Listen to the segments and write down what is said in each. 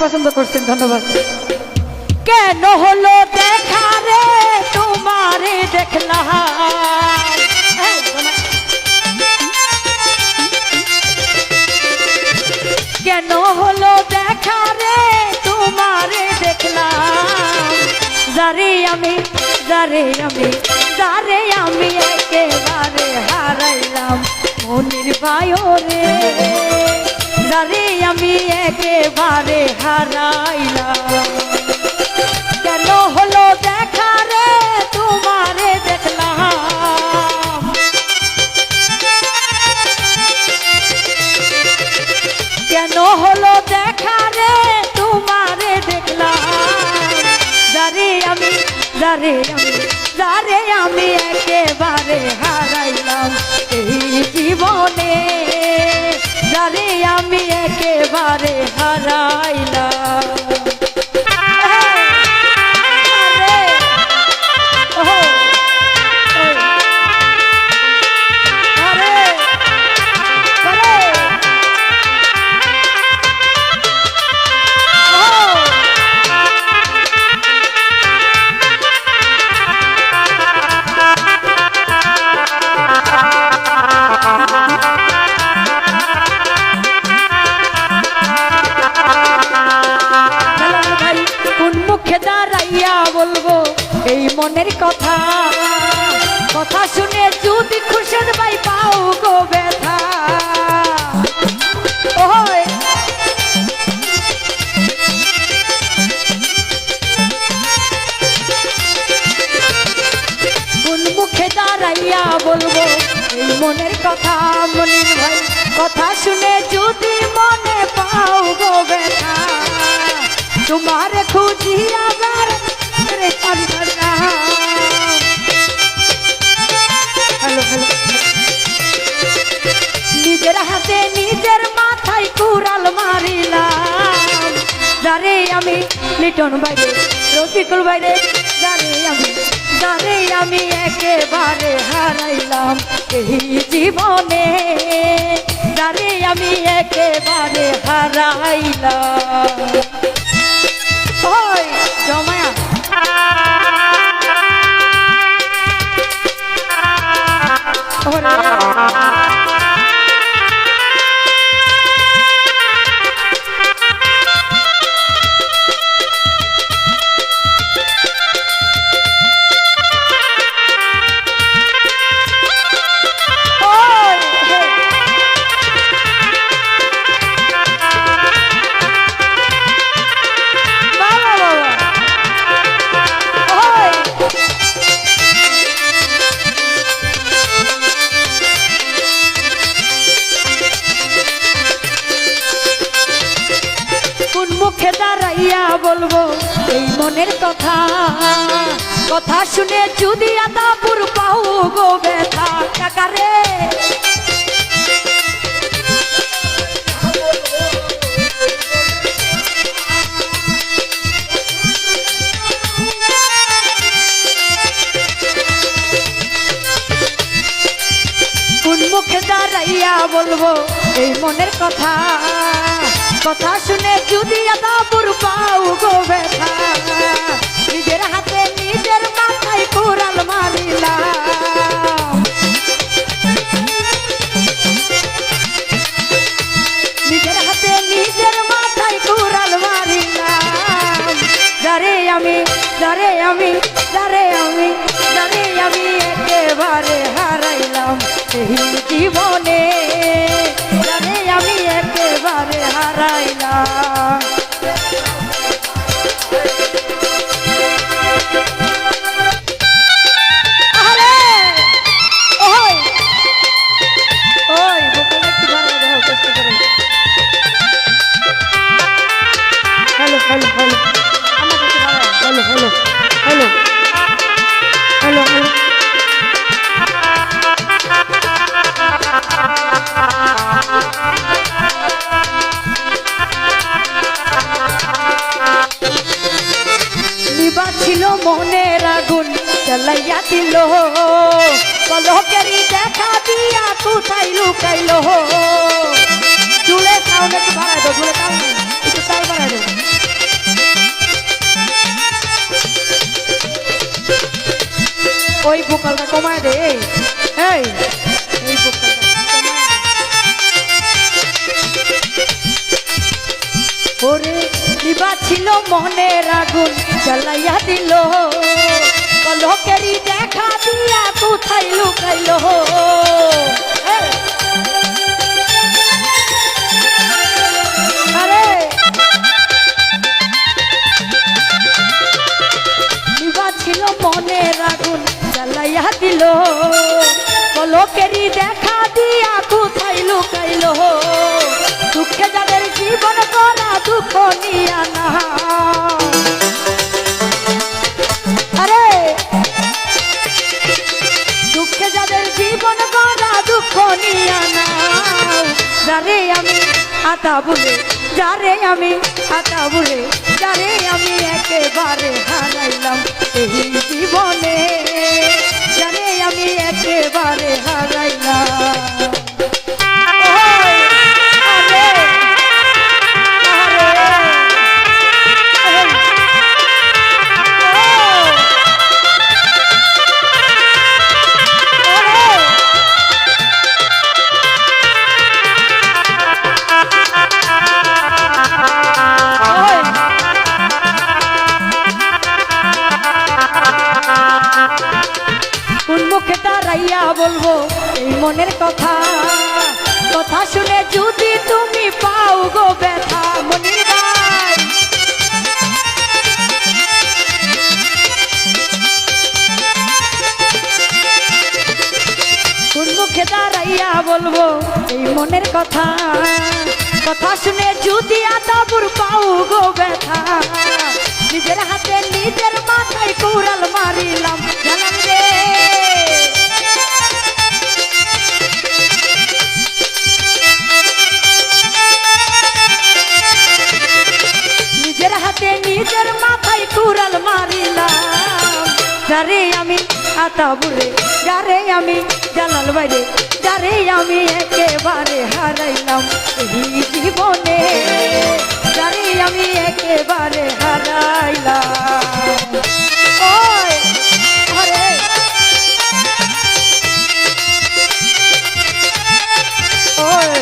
পছন্দ করছেন, ধন্যবাদ। কেন হলো দেখা রে তোমারে দেখলাম, কেন হলো দেখা রে তোমারে দেখলাম, যারে আমি একেবারে হারাইলাম মনির ভাইরে, যারে আমি একেবারে হারাইলাম। কেন হলো দেখা রে তোমারে দেখলাম, কেন হলো দেখা রে তোমারে দেখলাম, যারে আমি একেবারে হারাইলাম এই জীবনে, যারে আমি একেবারে হারাইলাম। বলবো এই মনের কথা, কথা শুনে যদি খুশির ভাই পাও গো ব্যথা, কোন মুখে দাঁড়াইয়া বলবো এই মনের কথা, মনির ভাই কথা শুনে যদি মনে পাও গো ব্যথা, তোমার খুঁজি আবার নিজের হাতে নিজের মাথায় কুড়াল মারিলাম, যারে আমি লিটন বাইরে রফিকুল বাইরে, যারে আমি একেবারে হারাইলাম এই জীবনে, যারে আমি একেবারে হারাইলাম। জমায়া মুখে দাঁড়াইয়া বলবো এই মনের কথা, কথা শুনে যদি আদাপুর পাও গো ব্যথা, কাকারে কোন মুখে দাঁড়াইয়া বলবো এই মনের কথা, কথা শুনে যদি আদাপুর পাও গো ব্যথা, নিজের হাতে নিজের মাথায় কুড়াল মারিলাম, নিজের হাতে নিজের মাথায় কুড়াল মারিলাম, যারে আমি একেবারে হারাইলাম এই জীবনে, যারে আমি একেবারে হারাইলাম। ছিল মনের আগুন জ্বালাইয়া দিল, পলকেরই দেখা দিয়া কোথায় লুকাইল, চুলে সাউন্ড একটু বাড়াই দাও, চুলে একটু তাল বাড়াই দাও। ওই ভোকালটা কমায় দে এই এই ভোকালটা ওরে নিবা ছিল মনের আগুন জ্বালাইয়া দিল লোকেরই দেখা দিয়া কোথায় লুকাইল আরে নিবা ছিল মনের আগুন জ্বালাইয়া দিল লোকেরই দেখা দিয়া কোথায় লুকাইল দুঃখে যাদের জীবন করা দুঃখ নিয়া না আরে দুঃখে যাদের জীবন করা দুঃখ নিয়া না যারে আমি আতা বলে যারে আমি আতা বলে যারে আমি একেবারে হারাইলাম এই জীবনে যারে আমি একেবারে হারাইলাম বলবো এই মনের কথা কথা শুনে যদি তুমি পাও গো ব্যথা মনির ভাই কোন মুখে দাঁড়াইয়া বলবো এই মনের কথা কথা শুনে যদি আতাবুর পাও গো ব্যথা নিজের হাতে নিজের মাথায় কৌরাল মারিলাম জানাম রে নিজের মাথায় কুড়াল মারিলাম যারে আমি আতা বলে যারে আমি জালাল বাইরে যারে আমি একেবারে হারাইলাম এই জীবনে যারে আমি একেবারে হারাইলাম ওই আরে ওই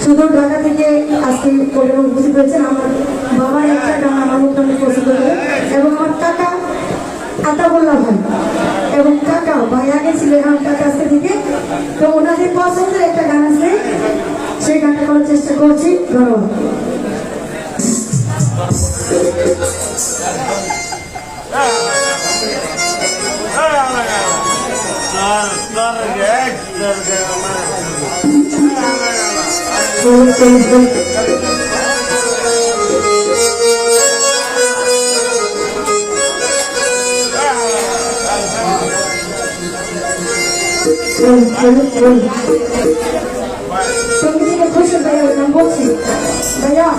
সুদূর ঢাকা থেকে আজকে প্রোগ্রামে উপস্থিত হয়েছেন আমার বাবার একটা গান আমার মধ্যে অনেক পছন্দ করে এবং আমার কাকা আতাবুল্লাহ ভাই এবং কাকা ভাই আগে ছিল আমার কাকা কাছে থেকে তো ওনাদের পছন্দের একটা গান আছে সেই গানটা করার চেষ্টা করছি ধন্যবাদ সঙ্গীকে খুশি ভাইয়া নাম বলছি ভাইয়া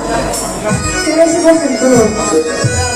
চলে এসে বলছেন